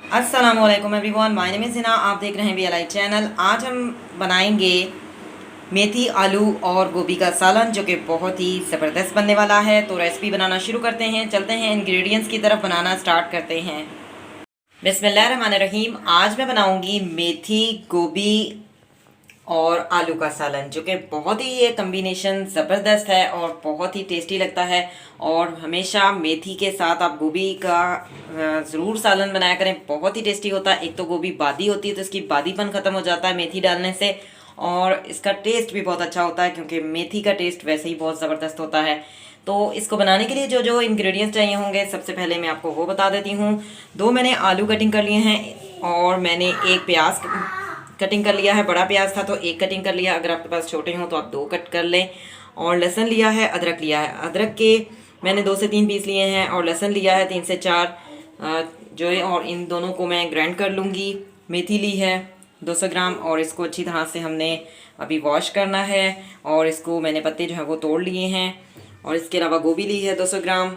अस्सलामुअलैकुम everyone, my name is Hina. आप देख रहे हैं VLI चैनल। आज हम बनाएंगे मेथी, आलू और गोभी का सालन, जो कि बहुत ही ज़बरदस्त बनने वाला है। तो रेसिपी बनाना शुरू करते हैं, चलते हैं इंग्रेडिएंट्स की तरफ, बनाना स्टार्ट करते हैं। बिस्मिल्लाहिर्रहमानिर्रहीम। आज मैं बनाऊंगी मेथी, गोभी और आलू का सालन, जो कि बहुत ही ये कम्बिनेशन ज़बरदस्त है और बहुत ही टेस्टी लगता है। और हमेशा मेथी के साथ आप गोभी का ज़रूर सालन बनाया करें, बहुत ही टेस्टी होता है। एक तो गोभी बादी होती है तो इसकी बादीपन ख़त्म हो जाता है मेथी डालने से, और इसका टेस्ट भी बहुत अच्छा होता है क्योंकि मेथी का टेस्ट वैसे ही बहुत ज़बरदस्त होता है। तो इसको बनाने के लिए जो जो इंग्रेडिएंट्स चाहिए होंगे, सबसे पहले मैं आपको वो बता देती हूँ। 2 मैंने आलू कटिंग कर लिए हैं और मैंने 1 प्याज कटिंग कर लिया है। बड़ा प्याज था तो 1 कटिंग कर लिया, अगर आपके पास छोटे हों तो आप 2 कट कर लें। और लहसुन लिया है, अदरक लिया है। अदरक के मैंने 2 से 3 पीस लिए हैं और लहसुन लिया है 3 से 4 जो है, और इन दोनों को मैं ग्राइंड कर लूँगी। मेथी ली है 200 ग्राम और इसको अच्छी तरह से हमने अभी वॉश करना है, और इसको मैंने पत्ते जो है वो तोड़ लिए हैं। और इसके अलावा गोभी ली है 200 ग्राम।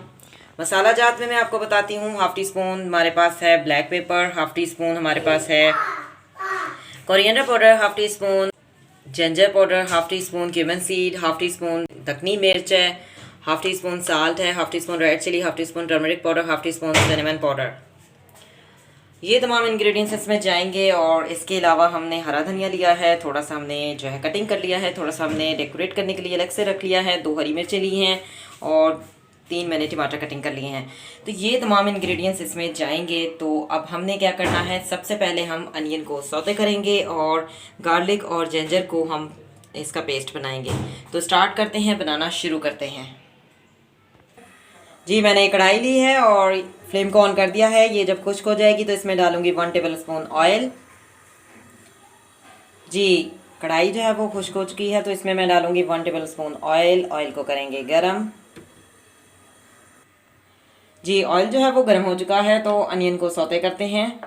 मसाला जात में मैं आपको बताती हूँ, हाफ़ टी स्पून हमारे पास है black pepper, half teaspoon हमारे पास है coriander powder, half teaspoon ginger powder, half teaspoon cumin seed, half teaspoon दखनी मिर्च है, हाफ़ टी स्पून साल्ट है, half teaspoon red chilli, half teaspoon turmeric powder, half teaspoon cinnamon powder. ये तमाम ingredients इसमें जाएंगे। और इसके अलावा हमने हरा धनिया लिया है, थोड़ा सा हमने जो है कटिंग कर लिया है, थोड़ा सा हमने डेकोरेट करने के लिए अलग से रख लिया है। 2 हरी मिर्चें ली हैं और 3 मैंने टमाटर कटिंग कर लिए हैं। तो ये तमाम इंग्रेडिएंट्स इसमें जाएंगे। तो अब हमने क्या करना है, सबसे पहले हम अनियन को सौते करेंगे और गार्लिक और जिंजर को हम इसका पेस्ट बनाएंगे। तो स्टार्ट करते हैं, बनाना शुरू करते हैं। जी, मैंने कढ़ाई ली है और फ्लेम को ऑन कर दिया है। ये जब खुश्क हो जाएगी तो इसमें डालूंगी 1 टेबल स्पून ऑयल। जी, कढ़ाई जो है वो खुश्क हो चुकी है तो इसमें मैं डालूंगी 1 टेबल स्पून ऑयल। ऑयल को करेंगे गरम। जी, ऑयल जो है वो गर्म हो चुका है तो अनियन को सौते करते हैं।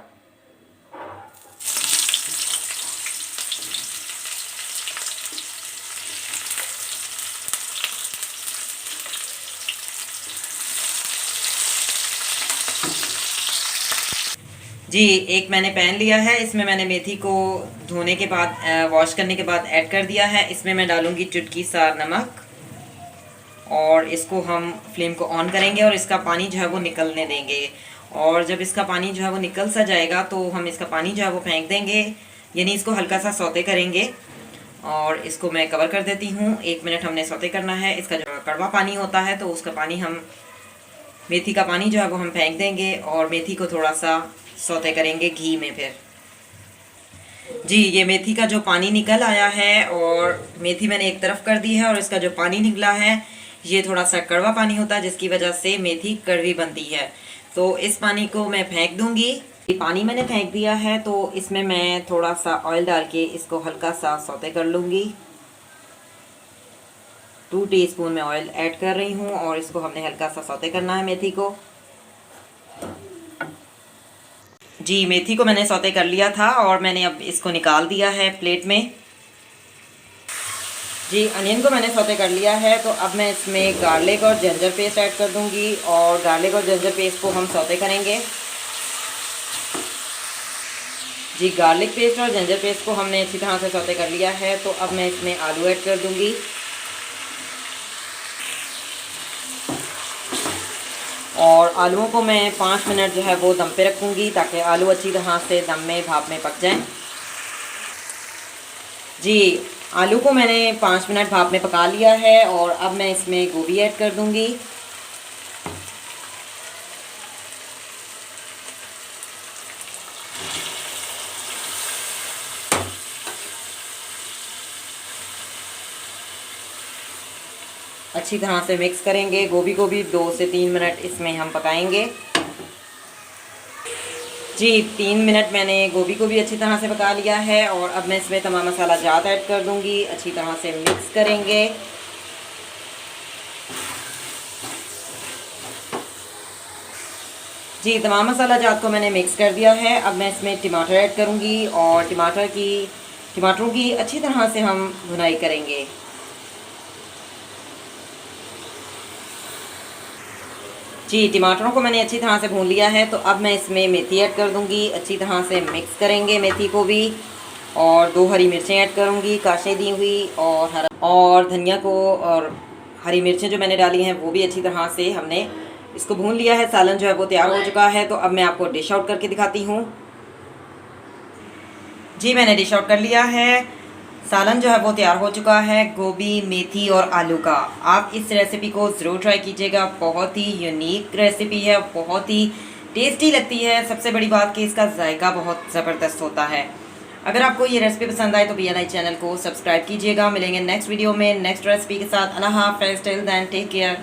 जी, एक मैंने पैन लिया है, इसमें मैंने मेथी को धोने के बाद वॉश करने के बाद ऐड कर दिया है। इसमें मैं डालूंगी चुटकी सा नमक और इसको हम फ्लेम को ऑन करेंगे और इसका पानी जो है वो निकलने देंगे। और जब इसका पानी जो है वो निकल सा जाएगा तो हम इसका पानी जो है वो फेंक देंगे, यानी इसको हल्का सा सौते करेंगे। और इसको मैं कवर कर देती हूँ। 1 मिनट हमने सौते करना है। इसका जो कड़वा पानी होता है तो उसका पानी हम, मेथी का पानी जो है वो हम फेंक देंगे और मेथी को थोड़ा सा सौते करेंगे घी में। फिर जी, ये मेथी का जो पानी निकल आया है और मेथी मैंने एक तरफ कर दी है, और इसका जो पानी निकला है ये थोड़ा सा कड़वा पानी होता है जिसकी वजह से मेथी कड़वी बनती है। तो इस पानी को मैं फेंक दूंगी। ये पानी मैंने फेंक दिया है तो इसमें मैं थोड़ा सा ऑयल डाल के इसको हल्का सा सौते कर लूँगी। 2 टीस्पून मैं ऑयल ऐड कर रही हूँ और इसको हमने हल्का सा सौते करना है मेथी को। जी, मेथी को मैंने सौते कर लिया था और मैंने अब इसको निकाल दिया है प्लेट में। जी, अनियन को मैंने सौते कर लिया है तो अब मैं इसमें गार्लिक और जिंजर पेस्ट ऐड कर दूंगी और गार्लिक और जिंजर पेस्ट को हम सौते करेंगे। जी, गार्लिक पेस्ट और जिंजर पेस्ट को हमने अच्छी तरह से सौते कर लिया है तो अब मैं इसमें आलू ऐड कर दूंगी। और आलूओं को मैं 5 मिनट जो है वो दम पे रखूँगी ताकि आलू अच्छी तरह से दम में, भाप में पक जाएं। जी, आलू को मैंने 5 मिनट भाप में पका लिया है और अब मैं इसमें गोभी ऐड कर दूंगी। अच्छी तरह से मिक्स करेंगे। गोभी को भी 2 से 3 मिनट इसमें हम पकाएंगे। जी, 3 मिनट मैंने गोभी को भी अच्छी तरह से पका लिया है और अब मैं इसमें तमाम मसाला जात ऐड कर दूंगी। अच्छी तरह से मिक्स करेंगे। जी, तमाम मसाला जात को मैंने मिक्स कर दिया है। अब मैं इसमें टमाटर ऐड करूंगी और टमाटरों की अच्छी तरह से हम भुनाई करेंगे। जी, टमाटरों को मैंने अच्छी तरह से भून लिया है, तो अब मैं इसमें मेथी ऐड कर दूंगी। अच्छी तरह से मिक्स करेंगे मेथी को भी, और 2 हरी मिर्चें ऐड करूंगी काशे दी हुई, और धनिया को और हरी मिर्चें जो मैंने डाली हैं वो भी अच्छी तरह से हमने इसको भून लिया है। सालन जो है वो तैयार हो चुका है, तो अब मैं आपको डिश आउट करके दिखाती हूँ। जी, मैंने डिश आउट कर लिया है। सालन जो है वो तैयार हो चुका है, गोभी, मेथी और आलू का। आप इस रेसिपी को ज़रूर ट्राई कीजिएगा, बहुत ही यूनिक रेसिपी है, बहुत ही टेस्टी लगती है। सबसे बड़ी बात कि इसका जायका बहुत ज़बरदस्त होता है। अगर आपको ये रेसिपी पसंद आए तो BNI चैनल को सब्सक्राइब कीजिएगा। मिलेंगे नेक्स्ट वीडियो में नेक्स्ट रेसिपी के साथ। अल्लाह हाफ़िज़, टिल देन टेक केयर।